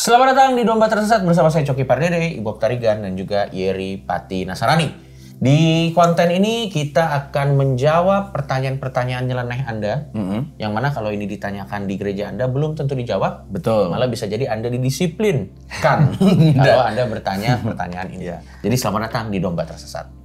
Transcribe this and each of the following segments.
Selamat datang di Domba Tersesat bersama saya Coki Pardede, Ibob Tarigan, dan juga Yeri Pati Nasarani. Di konten ini kita akan menjawab pertanyaan-pertanyaan nyeleneh Anda, yang mana kalau ini ditanyakan di gereja Anda belum tentu dijawab. Betul. Malah bisa jadi Anda didisiplinkan kalau Anda bertanya pertanyaan ini. Jadi selamat datang di Domba Tersesat.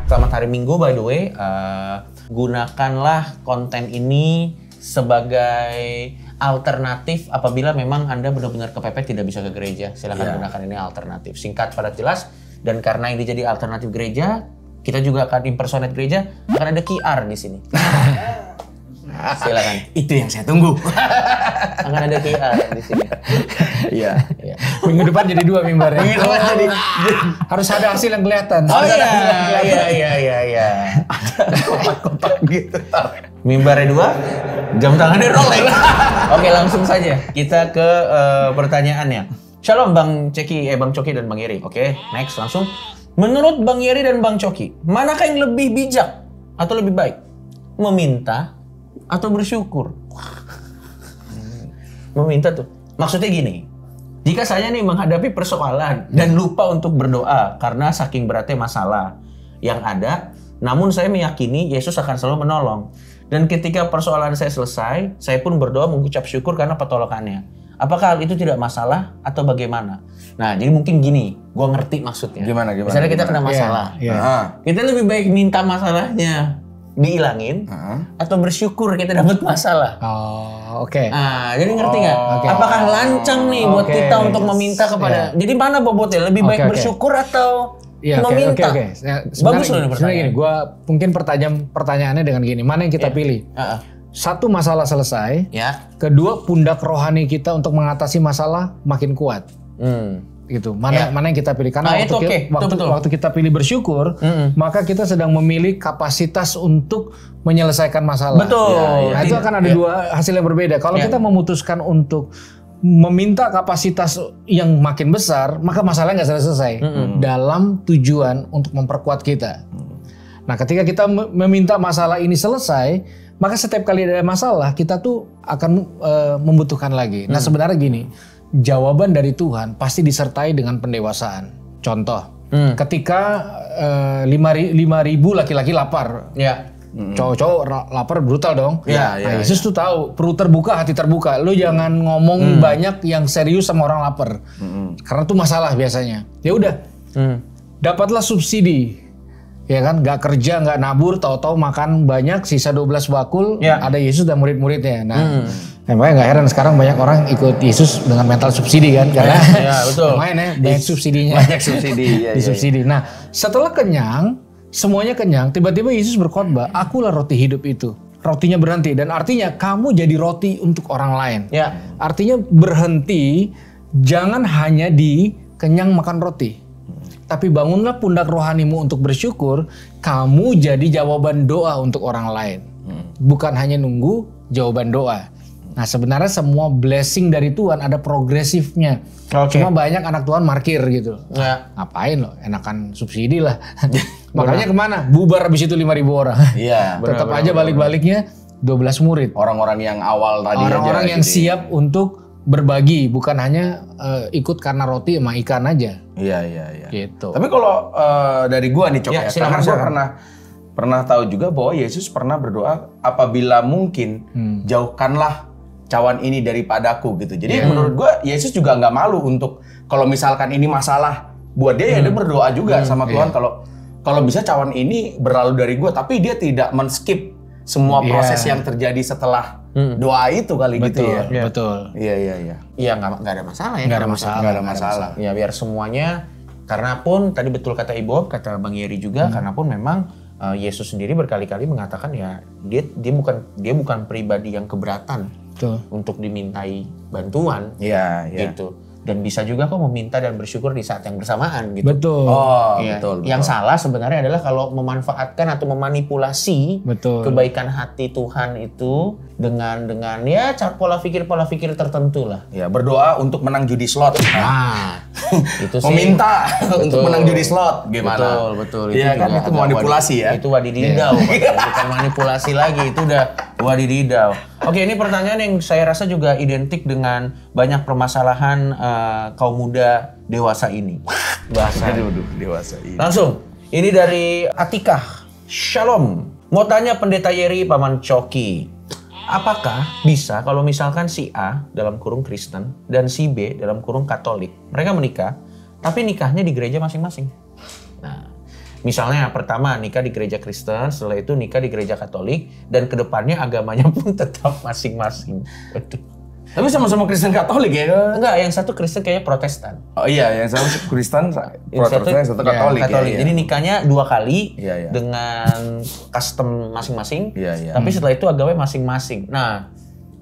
Selamat hari Minggu, by the way. Gunakanlah konten ini sebagai alternatif apabila memang Anda benar-benar kepepet tidak bisa ke gereja. Silakan gunakan ini alternatif. Singkat, padat, jelas. Dan karena ini jadi alternatif gereja, kita juga akan impersonate gereja. Akan ada QR di sini. Silakan. Itu yang saya tunggu. Akan ada QR di sini. Iya. Minggu depan jadi 2 mimbarnya. Minggu depan jadi harus ada hasil yang kelihatan. Oh iya. Kotak-kotak gitu. Mimbarnya 2, jam tangannya Rolex. Oke, langsung saja kita ke pertanyaannya. Shalom Bang Coki dan Bang Yeri. Oke, next langsung. Menurut Bang Yeri dan Bang Coki, manakah yang lebih bijak atau lebih baik? Meminta atau bersyukur? Meminta tuh. Maksudnya gini, jika saya nih menghadapi persoalan dan lupa untuk berdoa karena saking beratnya masalah yang ada, namun saya meyakini Yesus akan selalu menolong. Dan ketika persoalan saya selesai, saya pun berdoa mengucap syukur karena pertolongannya. Apakah hal itu tidak masalah atau bagaimana? Nah, jadi mungkin gini, gua ngerti maksudnya. Gimana? Misalnya kita kena masalah. Kita lebih baik minta masalahnya dihilangin atau bersyukur kita dapat masalah. Oh, oke. Nah, jadi ngerti nggak? Okay. Apakah lancang nih buat kita untuk meminta kepada? Jadi mana bobotnya? Lebih baik bersyukur atau meminta? Oke. Bagus loh ini Sebenarnya pertanyaan. gini, gue mungkin pertanyaannya dengan gini, mana yang kita pilih? Satu, masalah selesai. Ya. Kedua, pundak rohani kita untuk mengatasi masalah makin kuat. Gitu. Mana yang kita pilih? Karena waktu kita pilih bersyukur, maka kita sedang memilih kapasitas untuk menyelesaikan masalah. Betul. Nah, itu akan ada 2 hasil yang berbeda. Kalau kita memutuskan untuk meminta kapasitas yang makin besar, maka masalahnya nggak selesai dalam tujuan untuk memperkuat kita. Nah, ketika kita meminta masalah ini selesai, maka setiap kali ada masalah kita tuh akan membutuhkan lagi. Nah, sebenarnya gini. Jawaban dari Tuhan pasti disertai dengan pendewasaan. Contoh, ketika 5.000 laki-laki lapar, cowok-cowok lapar brutal dong. Yesus tuh tahu, perut terbuka, hati terbuka. Lu jangan ngomong banyak yang serius sama orang lapar, karena tuh masalah biasanya. Ya udah, dapatlah subsidi, ya kan? Gak kerja, gak nabur, tahu-tahu makan banyak, sisa 12 bakul. Ada Yesus dan murid-muridnya. Nah. Makanya gak heran sekarang banyak orang ikut Yesus dengan mental subsidi kan, karena lumayan ya, banyak subsidinya. Banyak subsidi. Disubsidi. Nah, setelah kenyang, semuanya kenyang, tiba-tiba Yesus berkhotbah, akulah roti hidup itu. Rotinya berhenti, dan artinya kamu jadi roti untuk orang lain. Artinya berhenti, jangan hanya di kenyang makan roti. Tapi bangunlah pundak rohanimu untuk bersyukur, kamu jadi jawaban doa untuk orang lain. Bukan hanya nunggu jawaban doa. Nah, sebenarnya semua blessing dari Tuhan ada progresifnya. Cuma banyak anak Tuhan markir gitu. Ngapain loh, enakan subsidi lah. Makanya kemana? Bubar habis itu 5.000 orang. Tetap aja balik-baliknya 12 murid. Orang-orang yang awal tadi orang-orang yang siap untuk berbagi, bukan hanya ikut karena roti sama ikan aja. Iya. Gitu. Tapi kalau dari gua nih Cok ya, karena gua pernah tahu juga bahwa Yesus pernah berdoa, apabila mungkin jauhkanlah cawan ini daripadaku gitu. Jadi menurut gue Yesus juga nggak malu untuk kalau misalkan ini masalah buat dia, ya dia berdoa juga sama Tuhan kalau bisa cawan ini berlalu dari gue, tapi dia tidak men-skip semua proses yang terjadi setelah doa itu kali gitu ya. Betul. Iya. Iya, nggak ada masalah ya. Nggak ada masalah. Ya biar semuanya, karena pun tadi betul kata Ibob, kata Bang Yeri juga, karena pun memang Yesus sendiri berkali-kali mengatakan ya dia bukan pribadi yang keberatan Betul. untuk dimintai bantuan Iya, gitu. Dan bisa juga kok meminta dan bersyukur di saat yang bersamaan gitu. Betul. Oh, Iya. betul. Yang salah sebenarnya adalah kalau memanfaatkan atau memanipulasi Betul. kebaikan hati Tuhan itu dengan ya pola pikir tertentu lah. Ya, berdoa untuk menang judi slot. Nah, itu sih Meminta untuk Betul. menang judi slot gimana? Betul. Iya kan, juga itu agak manipulasi ya. Itu wadididau, bukan manipulasi lagi, itu udah wadididau. Oke, ini pertanyaan yang saya rasa juga identik dengan banyak permasalahan kaum muda dewasa ini. Bahasa. Aduh, dewasa ini. Langsung, ini dari Atikah. Shalom. Mau tanya Pendeta Yeri Paman Coki. Apakah bisa kalau misalkan si A dalam kurung Kristen dan si B dalam kurung Katolik, mereka menikah, tapi nikahnya di gereja masing-masing? Nah, misalnya pertama nikah di gereja Kristen, setelah itu nikah di gereja Katolik, dan kedepannya agamanya pun tetap masing-masing. Waduh. Tapi sama-sama Kristen Katolik ya? Enggak, yang satu Kristen kayaknya Protestan. Oh iya, yang satu Kristen, Protestan, yang satu Katolik. Katolik. Ya, Jadi nikahnya 2 kali Iya. dengan custom masing-masing. Iya. Tapi setelah itu agamanya masing-masing. Nah,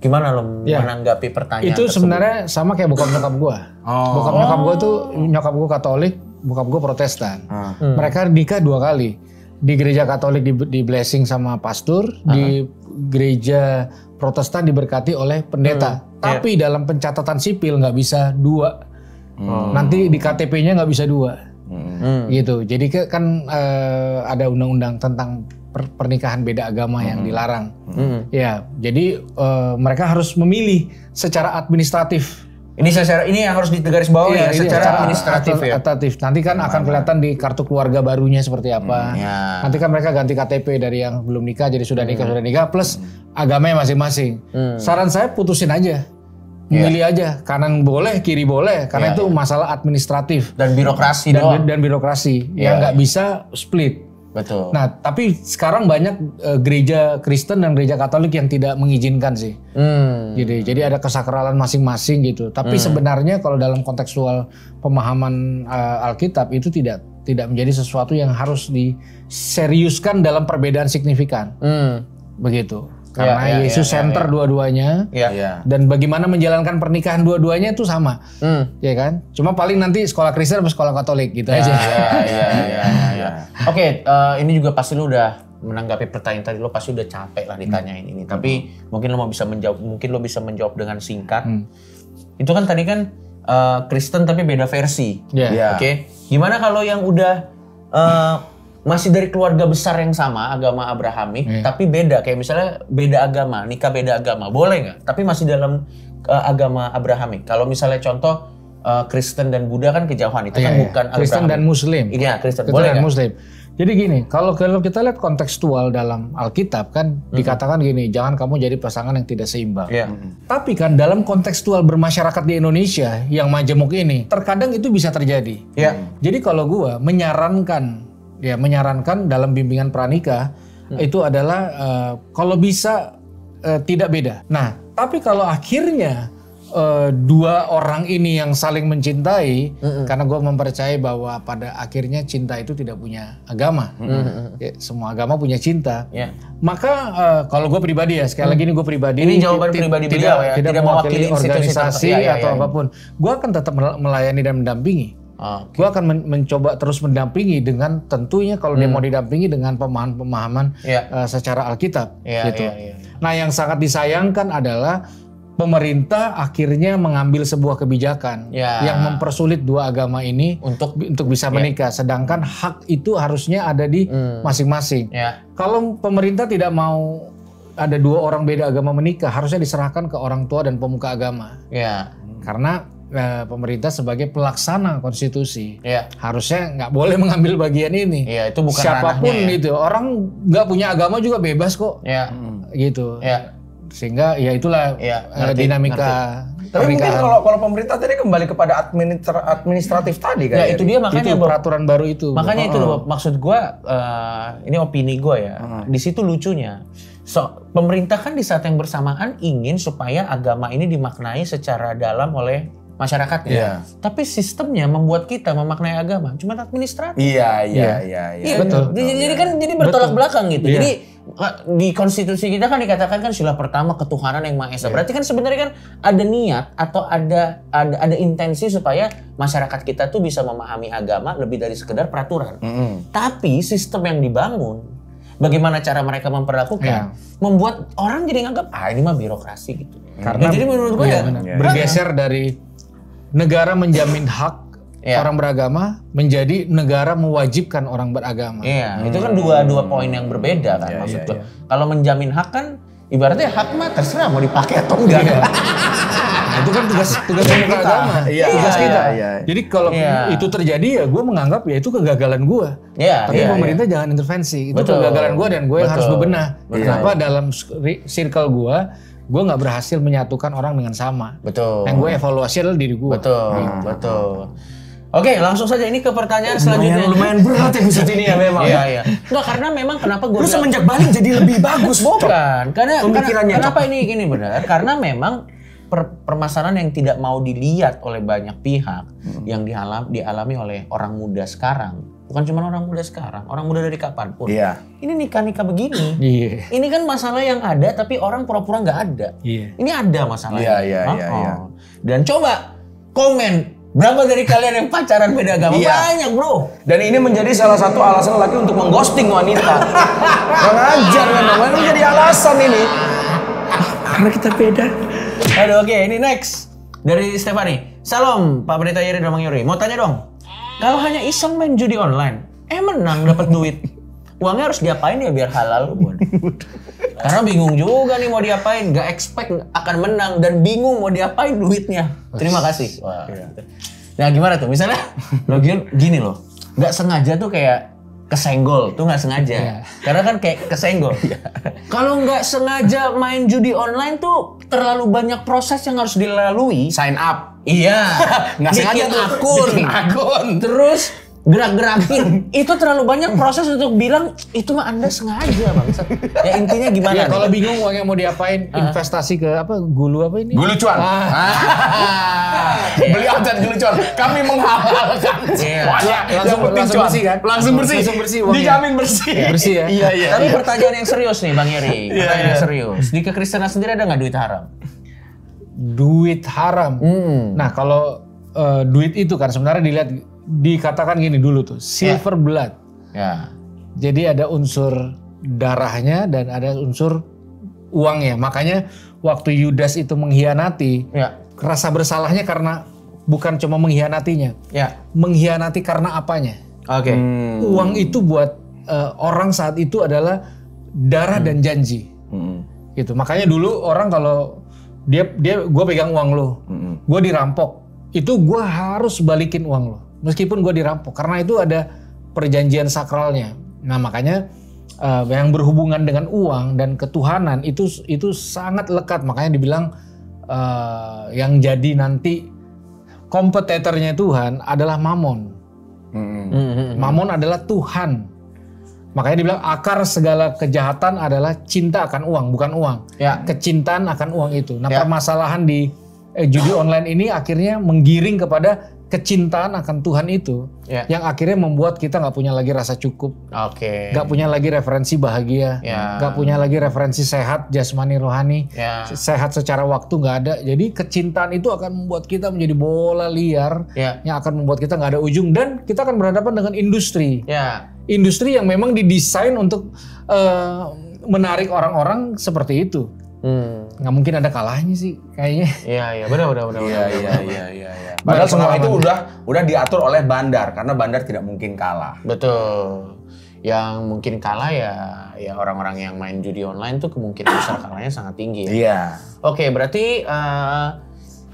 gimana lo menanggapi pertanyaan Itu tersebut? sebenarnya sama kayak bokap nyokap gue. Bokap nyokap gue tuh, nyokap gue Katolik, bokap gue Protestan. Mereka nikah 2 kali. Di gereja Katolik di blessing sama pastor, di gereja Protestan diberkati oleh pendeta. Tapi dalam pencatatan sipil nggak bisa 2. Nanti di KTP-nya nggak bisa 2. Gitu. Jadi kan ada undang-undang tentang pernikahan beda agama yang dilarang. Ya, jadi mereka harus memilih secara administratif. Ini yang harus digarisbawahi ya, secara administratif ya. Nanti kan akan kelihatan di kartu keluarga barunya seperti apa. Ya. Nanti kan mereka ganti KTP dari yang belum nikah jadi sudah nikah plus agamanya masing-masing. Saran saya putusin aja. Milih aja, kanan boleh, kiri boleh, karena itu masalah administratif Dan birokrasi doang. dan birokrasi yang nggak bisa split. Betul. Nah, tapi sekarang banyak gereja Kristen dan gereja Katolik yang tidak mengizinkan sih. Jadi ada kesakralan masing-masing gitu. Tapi sebenarnya kalau dalam kontekstual pemahaman Alkitab itu tidak menjadi sesuatu yang harus diseriuskan dalam perbedaan signifikan. Begitu. Karena Yesus center dua-duanya. Dan bagaimana menjalankan pernikahan dua-duanya itu sama. Ya kan? Cuma paling nanti sekolah Kristen atau sekolah Katolik gitu aja. Oke, ini juga pasti lu udah menanggapi pertanyaan tadi, lo pasti udah capek lah ditanyain ini. Tapi mungkin lo bisa menjawab dengan singkat. Itu kan tadi kan Kristen tapi beda versi. Oke. Gimana kalau yang udah masih dari keluarga besar yang sama, agama Abrahamik, tapi beda, kayak misalnya beda agama, nikah beda agama, boleh nggak? Tapi masih dalam agama Abrahamik. Kalau misalnya contoh Kristen dan Buddha kan kejauhan, itu kan bukan Kristen Abrahamik. dan Muslim. Iya, Kristen dan boleh nggak? Muslim. Jadi gini, kalau kita lihat kontekstual dalam Alkitab kan dikatakan gini, jangan kamu jadi pasangan yang tidak seimbang. Tapi kan dalam kontekstual bermasyarakat di Indonesia yang majemuk ini, terkadang itu bisa terjadi. Jadi kalau gua menyarankan dalam bimbingan pranikah itu adalah kalau bisa tidak beda. Nah, tapi kalau akhirnya dua orang ini yang saling mencintai, karena gue mempercayai bahwa pada akhirnya cinta itu tidak punya agama. Semua agama punya cinta. Maka kalau gue pribadi ya, sekali lagi ini gue pribadi. Ini jawaban pribadi beliau ya, tidak mewakili organisasi atau apapun. Gue akan tetap melayani dan mendampingi. Gue akan mencoba terus mendampingi dengan tentunya kalau dia mau didampingi dengan pemahaman secara Alkitab. Gitu. Nah, yang sangat disayangkan adalah pemerintah akhirnya mengambil sebuah kebijakan yang mempersulit dua agama ini untuk bisa menikah, sedangkan hak itu harusnya ada di masing-masing. Kalau pemerintah tidak mau ada dua orang beda agama menikah, harusnya diserahkan ke orang tua dan pemuka agama. Karena pemerintah sebagai pelaksana konstitusi harusnya nggak boleh mengambil bagian ini. Itu bukan siapapun itu, orang nggak punya agama juga bebas kok. Gitu. Sehingga ya itulah dinamika. Tapi mungkin kalau pemerintah tadi kembali kepada administratif tadi kan. Itu dia makanya itu peraturan baru itu. Makanya itu loh, maksud gue, ini opini gue ya. Di situ lucunya. Pemerintah kan di saat yang bersamaan ingin supaya agama ini dimaknai secara dalam oleh masyarakatnya. Tapi sistemnya membuat kita memaknai agama cuma administratif. Iya. Betul. Jadi kan bertolak belakang gitu. Jadi di konstitusi kita kan dikatakan kan sila pertama ketuhanan yang Maha Esa. Berarti kan sebenarnya kan ada niat atau ada intensi supaya masyarakat kita tuh bisa memahami agama lebih dari sekedar peraturan. Tapi sistem yang dibangun, bagaimana cara mereka memperlakukan, membuat orang jadi nganggap ini mah birokrasi gitu. Karena jadi menurut gue bergeser dari negara menjamin hak orang beragama menjadi negara mewajibkan orang beragama. Itu kan dua poin yang berbeda kan maksudnya. Kalau menjamin hak kan ibaratnya hak mah terserah mau dipakai atau enggak. Nah, itu kan tugas pemuka agama. Tugas kita. Jadi kalau itu terjadi ya gue menganggap ya itu kegagalan gue. Tapi pemerintah jangan intervensi. Itu kegagalan gue dan gue yang harus bebenah. Kenapa dalam circle gue nggak berhasil menyatukan orang dengan sama. Yang gue evaluasi adalah diri gue. Betul. Oke, langsung saja ini ke pertanyaan selanjutnya. Lumayan berat episode ini ya memang. Iya. Enggak, karena memang kenapa gue semenjak balik jadi lebih bagus. Bukan, karena kenapa ini gini benar? Karena memang permasalahan yang tidak mau dilihat oleh banyak pihak yang dialami oleh orang muda sekarang. Bukan cuma orang muda sekarang, orang muda dari kapanpun. Ini nikah-nikah begini. Ini kan masalah yang ada tapi orang pura-pura nggak ada. Ini ada masalahnya. Dan coba komen. Berapa dari kalian yang pacaran beda agama? Banyak bro. Dan ini menjadi salah satu alasan laki untuk mengghosting wanita. Mengajar memang, ini menjadi alasan ini. Karena kita beda. Aduh oke, ini next. Dari Stefani. Salam Pak Pendeta Yeri dan Bang Yuri. Mau tanya dong. Kalau hanya iseng main judi online, menang dapat duit. Uangnya harus diapain ya biar halal? Karena bingung juga nih mau diapain. Gak expect akan menang dan bingung mau diapain duitnya. Terima kasih. Nah gimana tuh? Misalnya gini loh. Gak sengaja tuh kayak kesenggol. Tuh gak sengaja. Karena kan kayak kesenggol. Kalau gak sengaja main judi online tuh terlalu banyak proses yang harus dilalui. Sign up. Gak sengaja bikin akun. Terus gerak-gerakin. Itu terlalu banyak proses untuk bilang itu mah Anda sengaja Bang. Ya intinya gimana? Kalau bingung uangnya mau diapain, investasi ke Gulu apa ini? Gulu cuan. Beli outlet Gulu cuan. Kami menghalalkan. Langsung bersih kan? Langsung bersih uangnya. Dijamin bersih. Bersih ya. Iya. Tapi pertanyaan yang serius nih Bang Yeri. Pertanyaan yang serius. Di kekristenan sendiri ada nggak duit haram? Duit haram. Nah kalau duit itu kan sebenarnya dikatakan gini dulu tuh, silver blood. Jadi ada unsur darahnya dan ada unsur uangnya. Makanya waktu Yudas itu mengkhianati, rasa bersalahnya karena bukan cuma mengkhianatinya, mengkhianati karena apanya. Uang itu buat orang saat itu adalah darah dan janji. Gitu. Makanya dulu orang kalau gue pegang uang lo, gue dirampok, itu gue harus balikin uang lo. Meskipun gue dirampok, karena itu ada perjanjian sakralnya. Nah makanya yang berhubungan dengan uang dan ketuhanan itu sangat lekat. Makanya dibilang yang jadi nanti kompetitornya Tuhan adalah Mamon. Mamon adalah Tuhan. Makanya dibilang akar segala kejahatan adalah cinta akan uang, bukan uang. Kecintaan akan uang itu. Nah permasalahan di judi online ini akhirnya menggiring kepada kecintaan akan Tuhan itu, yang akhirnya membuat kita nggak punya lagi rasa cukup, nggak punya lagi referensi bahagia, nggak punya lagi referensi sehat jasmani rohani, sehat secara waktu nggak ada. Jadi kecintaan itu akan membuat kita menjadi bola liar, yang akan membuat kita nggak ada ujung, dan kita akan berhadapan dengan industri, industri yang memang didesain untuk menarik orang-orang seperti itu. Nggak mungkin ada kalahnya sih kayaknya. Iya benar. Iya. Padahal semua itu udah diatur oleh bandar, karena bandar tidak mungkin kalah. Betul. Yang mungkin kalah ya orang-orang yang main judi online tuh kemungkinan besar kalahnya sangat tinggi. Oke, berarti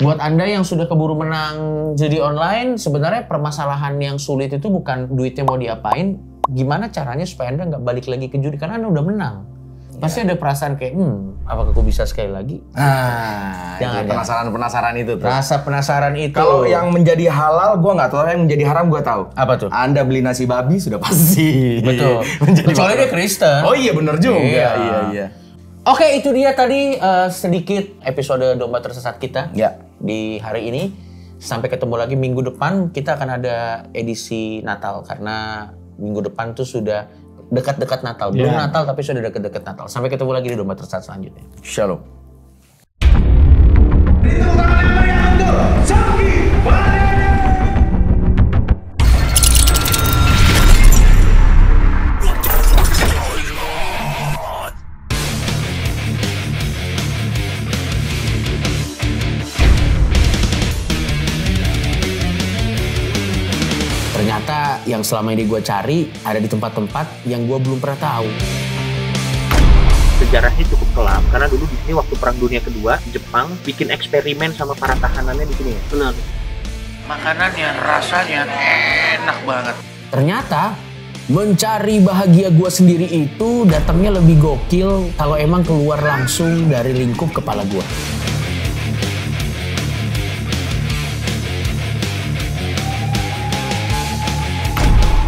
buat Anda yang sudah keburu menang judi online, sebenarnya permasalahan yang sulit itu bukan duitnya mau diapain, gimana caranya supaya Anda nggak balik lagi ke judi karena Anda udah menang. Pasti ada perasaan kayak, apakah aku bisa sekali lagi? Jangan penasaran itu tuh. Rasa penasaran itu. Kalau yang menjadi halal, gue nggak tahu. Yang menjadi haram, gue tahu. Apa tuh? Anda beli nasi babi sudah pasti. Betul. Kecuali dia Kristen. Oh iya, benar juga. Iya. Oke, itu dia tadi sedikit episode Domba Tersesat kita di hari ini. Sampai ketemu lagi minggu depan. Kita akan ada edisi Natal karena minggu depan tuh sudah dekat-dekat Natal. Belum Natal tapi sudah dekat-dekat Natal. Sampai ketemu lagi di Domba Tersesat selanjutnya. Shalom. Ternyata yang selama ini gue cari ada di tempat-tempat yang gue belum pernah tahu. Sejarahnya cukup kelam karena dulu di sini waktu Perang Dunia Kedua Jepang bikin eksperimen sama para tahanannya di sini ya. Benar. Makanannya rasanya enak banget. Ternyata mencari bahagia gue sendiri itu datangnya lebih gokil kalau emang keluar langsung dari lingkup kepala gue.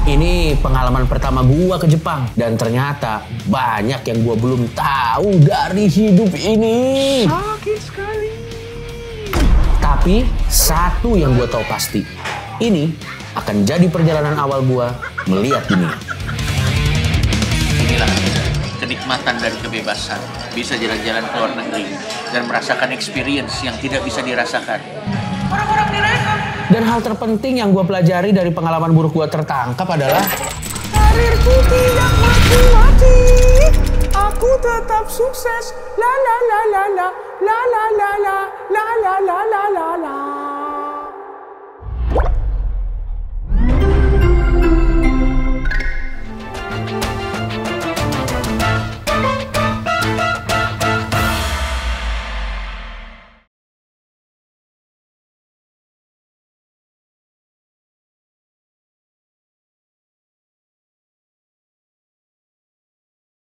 Ini pengalaman pertama gua ke Jepang dan ternyata banyak yang gua belum tahu dari hidup ini. Sakit sekali. Tapi satu yang gua tahu pasti, ini akan jadi perjalanan awal gua melihat dunia. Inilah kenikmatan dari kebebasan. Bisa jalan-jalan ke luar negeri dan merasakan experience yang tidak bisa dirasakan. Orang-orang direkam. Dan hal terpenting yang gue pelajari dari pengalaman buruk gue tertangkap adalah karirku tidak mati-mati, aku tetap sukses, la la la la la la la la la la la la la la.